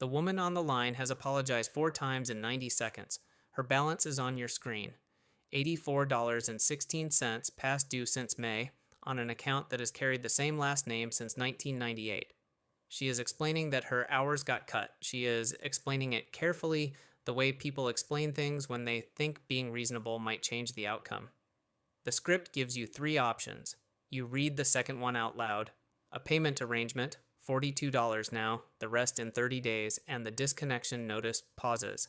The woman on the line has apologized 4 times in 90 seconds. Her balance is on your screen. $84.16 past due since May on an account that has carried the same last name since 1998. She is explaining that her hours got cut. She is explaining it carefully, the way people explain things when they think being reasonable might change the outcome. The script gives you 3 options. You read the second one out loud. A payment arrangement, $42 now, the rest in 30 days, and the disconnection notice pauses.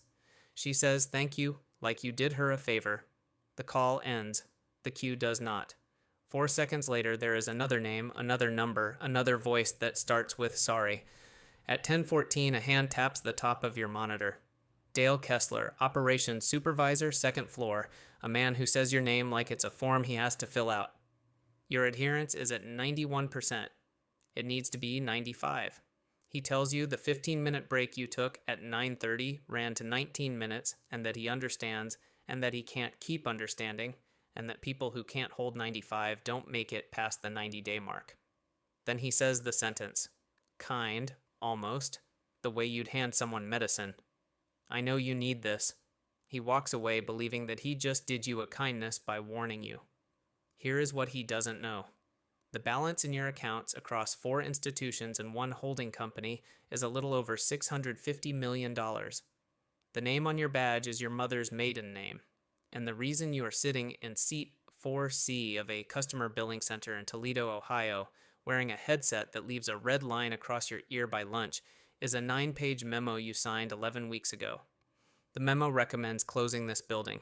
She says thank you, like you did her a favor. The call ends. The cue does not. 4 seconds later, there is another name, another number, another voice that starts with sorry. At 10:14, a hand taps the top of your monitor. Dale Kessler, Operations Supervisor, 2nd floor, a man who says your name like it's a form he has to fill out. Your adherence is at 91%. It needs to be 95. He tells you the 15-minute break you took at 9:30 ran to 19 minutes and that he understands and that he can't keep understanding and that people who can't hold 95 don't make it past the 90-day mark. Then he says the sentence, kind, almost, the way you'd hand someone medicine. I know you need this. He walks away believing that he just did you a kindness by warning you. Here is what he doesn't know. The balance in your accounts across 4 institutions and 1 holding company is a little over $650 million. The name on your badge is your mother's maiden name, and the reason you are sitting in seat 4C of a customer billing center in Toledo, Ohio, wearing a headset that leaves a red line across your ear by lunch is a 9-page memo you signed 11 weeks ago. The memo recommends closing this building.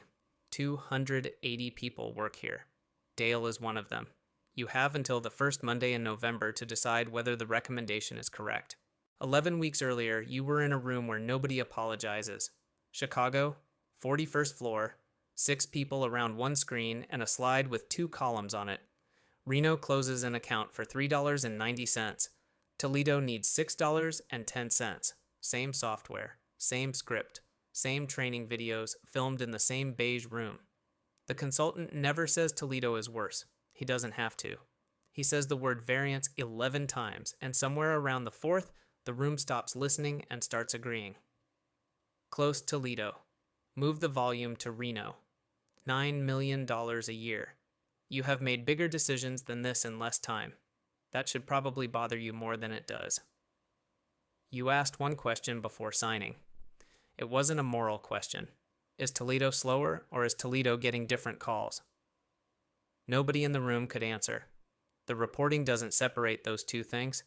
280 people work here. Dale is one of them. You have until the first Monday in November to decide whether the recommendation is correct. 11 weeks earlier, you were in a room where nobody apologizes. Chicago, 41st floor, 6 people around 1 screen and a slide with 2 columns on it. Reno closes an account for $3.90. Toledo needs $6.10. Same software, same script, same training videos filmed in the same beige room. The consultant never says Toledo is worse. He doesn't have to. He says the word variance 11 times, and somewhere around the 4th, the room stops listening and starts agreeing. Close Toledo. Move the volume to Reno. $9 million a year. You have made bigger decisions than this in less time. That should probably bother you more than it does. You asked one question before signing. It wasn't a moral question. Is Toledo slower, or is Toledo getting different calls? Nobody in the room could answer. The reporting doesn't separate those two things.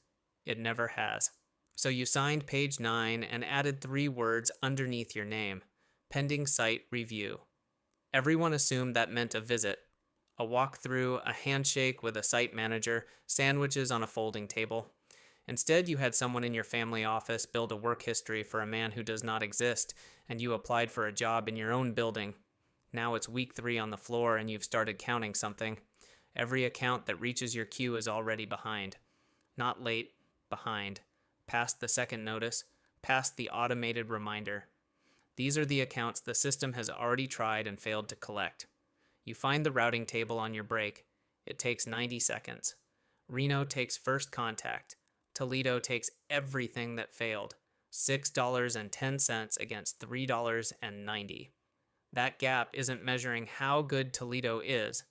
It never has. So you signed page 9 and added 3 words underneath your name. Pending site review. Everyone assumed that meant a visit. A walkthrough, a handshake with a site manager, sandwiches on a folding table. Instead, you had someone in your family office build a work history for a man who does not exist, and you applied for a job in your own building. Now it's week 3 on the floor and you've started counting something. Every account that reaches your queue is already behind. Not late, behind. Past the second notice, past the automated reminder. These are the accounts the system has already tried and failed to collect. You find the routing table on your break. It takes 90 seconds. Reno takes first contact. Toledo takes everything that failed. $6.10 against $3.90. That gap isn't measuring how good Toledo is.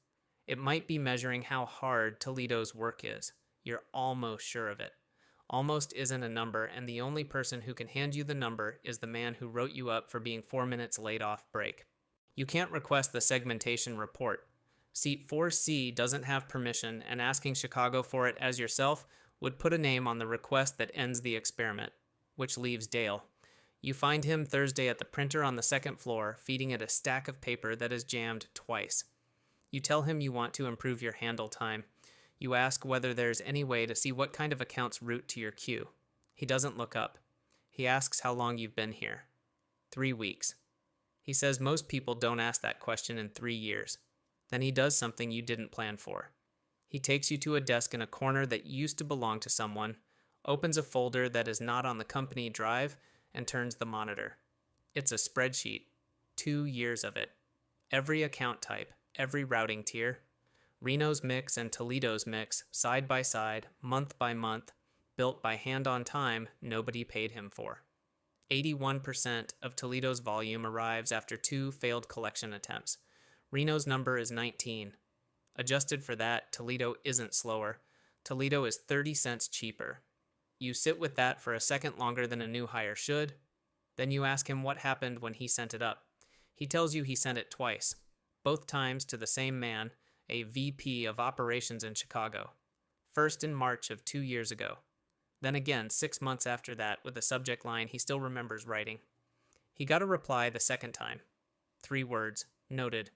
It might be measuring how hard Toledo's work is. You're almost sure of it. Almost isn't a number, and the only person who can hand you the number is the man who wrote you up for being 4 minutes late off break. You can't request the segmentation report. Seat 4C doesn't have permission, and asking Chicago for it as yourself would put a name on the request that ends the experiment, which leaves Dale. You find him Thursday at the printer on the 2nd floor, feeding it a stack of paper that is jammed twice. You tell him you want to improve your handle time. You ask whether there's any way to see what kind of accounts route to your queue. He doesn't look up. He asks how long you've been here. 3 weeks. He says most people don't ask that question in 3 years. Then he does something you didn't plan for. He takes you to a desk in a corner that used to belong to someone, opens a folder that is not on the company drive, and turns the monitor. It's a spreadsheet. 2 years of it. Every account type, every routing tier. Reno's mix and Toledo's mix, side by side, month by month, built by hand on time nobody paid him for. 81% of Toledo's volume arrives after 2 failed collection attempts. Reno's number is 19. Adjusted for that, Toledo isn't slower. Toledo is 30 cents cheaper. You sit with that for a second longer than a new hire should. Then you ask him what happened when he sent it up. He tells you he sent it twice, both times to the same man, a VP of operations in Chicago. First in March of 2 years ago. Then again 6 months after that with a subject line he still remembers writing. He got a reply the second time. 3 words, noted.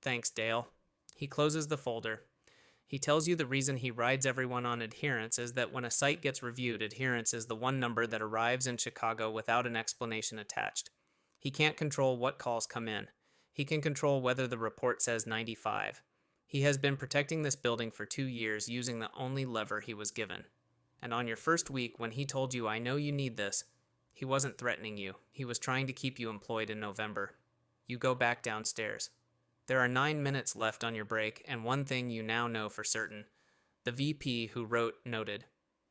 Thanks, Dale. He closes the folder. He tells you the reason he rides everyone on adherence is that when a site gets reviewed, adherence is the one number that arrives in Chicago without an explanation attached. He can't control what calls come in. He can control whether the report says 95. He has been protecting this building for 2 years using the only lever he was given. And on your first week, when he told you, I know you need this, he wasn't threatening you. He was trying to keep you employed in November. You go back downstairs. There are 9 minutes left on your break, and one thing you now know for certain. The VP who wrote noted,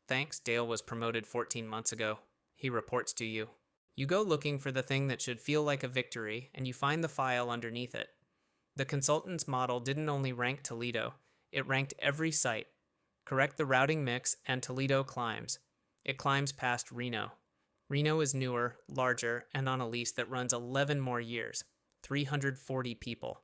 Thanks, Dale was promoted 14 months ago. He reports to you. You go looking for the thing that should feel like a victory, and you find the file underneath it. The consultant's model didn't only rank Toledo, it ranked every site. Correct the routing mix, and Toledo climbs. It climbs past Reno. Reno is newer, larger, and on a lease that runs 11 more years. 340 people.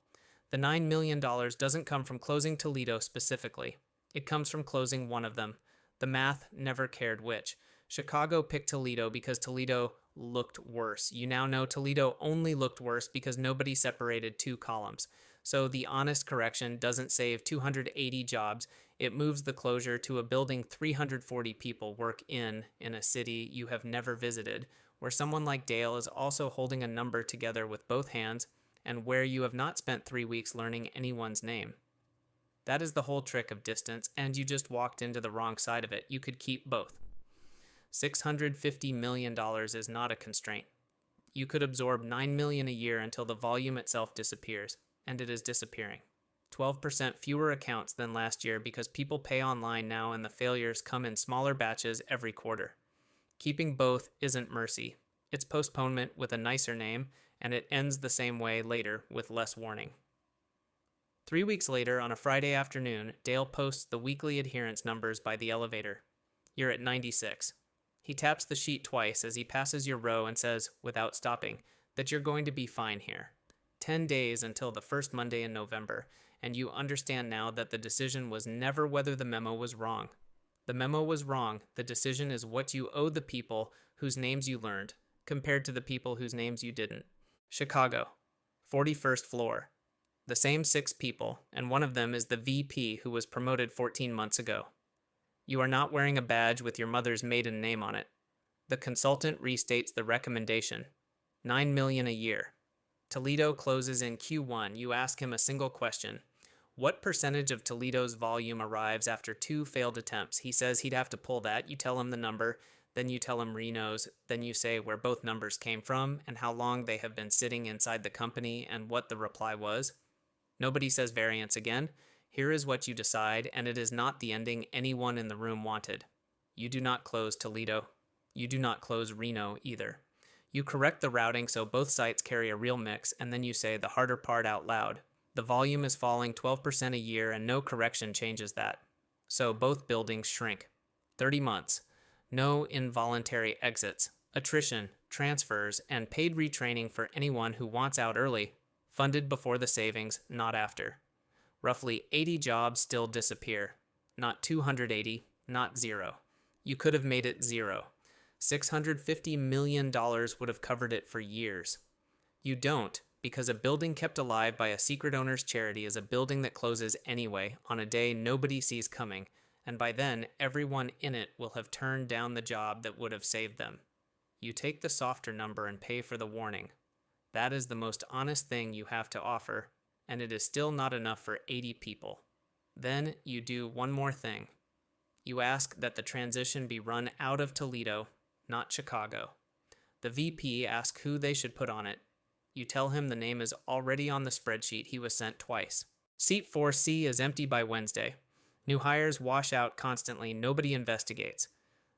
The $9 million doesn't come from closing Toledo specifically. It comes from closing one of them. The math never cared which. Chicago picked Toledo because Toledo looked worse. You now know Toledo only looked worse because nobody separated 2 columns. So the honest correction doesn't save 280 jobs. It moves the closure to a building 340 people work in a city you have never visited, where someone like Dale is also holding a number together with both hands, and where you have not spent 3 weeks learning anyone's name. That is the whole trick of distance, and you just walked into the wrong side of it. You could keep both. $650 million is not a constraint. You could absorb $9 million a year until the volume itself disappears, and it is disappearing. 12% fewer accounts than last year because people pay online now and the failures come in smaller batches every quarter. Keeping both isn't mercy. It's postponement with a nicer name, and it ends the same way later with less warning. 3 weeks later, on a Friday afternoon, Dale posts the weekly adherence numbers by the elevator. You're at 96. He taps the sheet twice as he passes your row and says, without stopping, that you're going to be fine here. 10 days until the first Monday in November, and you understand now that the decision was never whether the memo was wrong. The memo was wrong. The decision is what you owe the people whose names you learned, compared to the people whose names you didn't. Chicago, 41st floor. The same 6 people, and one of them is the VP who was promoted 14 months ago. You are not wearing a badge with your mother's maiden name on it. The consultant restates the recommendation. $9 million a year. Toledo closes in Q1. You ask him a single question. What percentage of Toledo's volume arrives after 2 failed attempts? He says he'd have to pull that. You tell him the number. Then you tell him Reno's. Then you say where both numbers came from and how long they have been sitting inside the company and what the reply was. Nobody says variance again. Here is what you decide, and it is not the ending anyone in the room wanted. You do not close Toledo. You do not close Reno either. You correct the routing so both sites carry a real mix, and then you say the harder part out loud. The volume is falling 12% a year, and no correction changes that. So both buildings shrink. 30 months. No involuntary exits, attrition, transfers, and paid retraining for anyone who wants out early. Funded before the savings, not after. Roughly 80 jobs still disappear. Not 280, not 0. You could have made it 0. $650 million would have covered it for years. You don't, because a building kept alive by a secret owner's charity is a building that closes anyway on a day nobody sees coming, and by then everyone in it will have turned down the job that would have saved them. You take the softer number and pay for the warning. That is the most honest thing you have to offer, and it is still not enough for 80 people. Then you do one more thing. You ask that the transition be run out of Toledo, not Chicago. The VP asks who they should put on it. You tell him the name is already on the spreadsheet he was sent twice. Seat 4C is empty by Wednesday. New hires wash out constantly. Nobody investigates.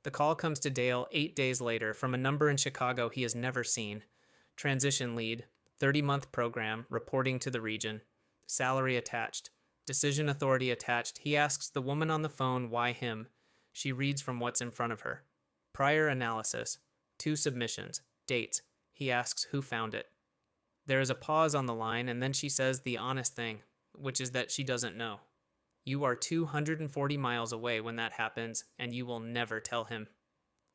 The call comes to Dale 8 days later from a number in Chicago he has never seen. Transition lead, 30-month program, reporting to the region. Salary attached. Decision authority attached. He asks the woman on the phone why him. She reads from what's in front of her. Prior analysis. 2 submissions. Dates. He asks who found it. There is a pause on the line, and then she says the honest thing, which is that she doesn't know. You are 240 miles away when that happens, and you will never tell him.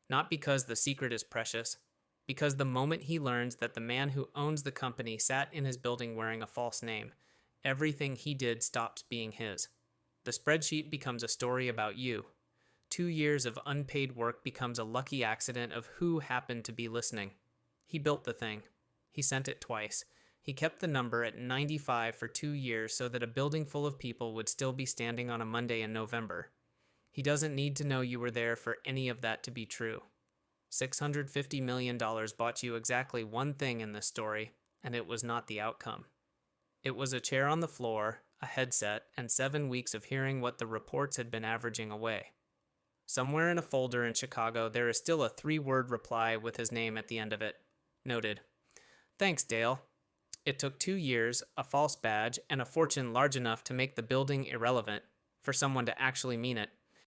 Not because the secret is precious, because the moment he learns that the man who owns the company sat in his building wearing a false name, everything he did stops being his. The spreadsheet becomes a story about you. 2 years of unpaid work becomes a lucky accident of who happened to be listening. He built the thing. He sent it twice. He kept the number at 95 for 2 years so that a building full of people would still be standing on a Monday in November. He doesn't need to know you were there for any of that to be true. $650 million bought you exactly one thing in this story, and it was not the outcome. It was a chair on the floor, a headset, and 7 weeks of hearing what the reports had been averaging away. Somewhere in a folder in Chicago, there is still a 3-word reply with his name at the end of it. Noted. Thanks, Dale. It took 2 years, a false badge, and a fortune large enough to make the building irrelevant for someone to actually mean it.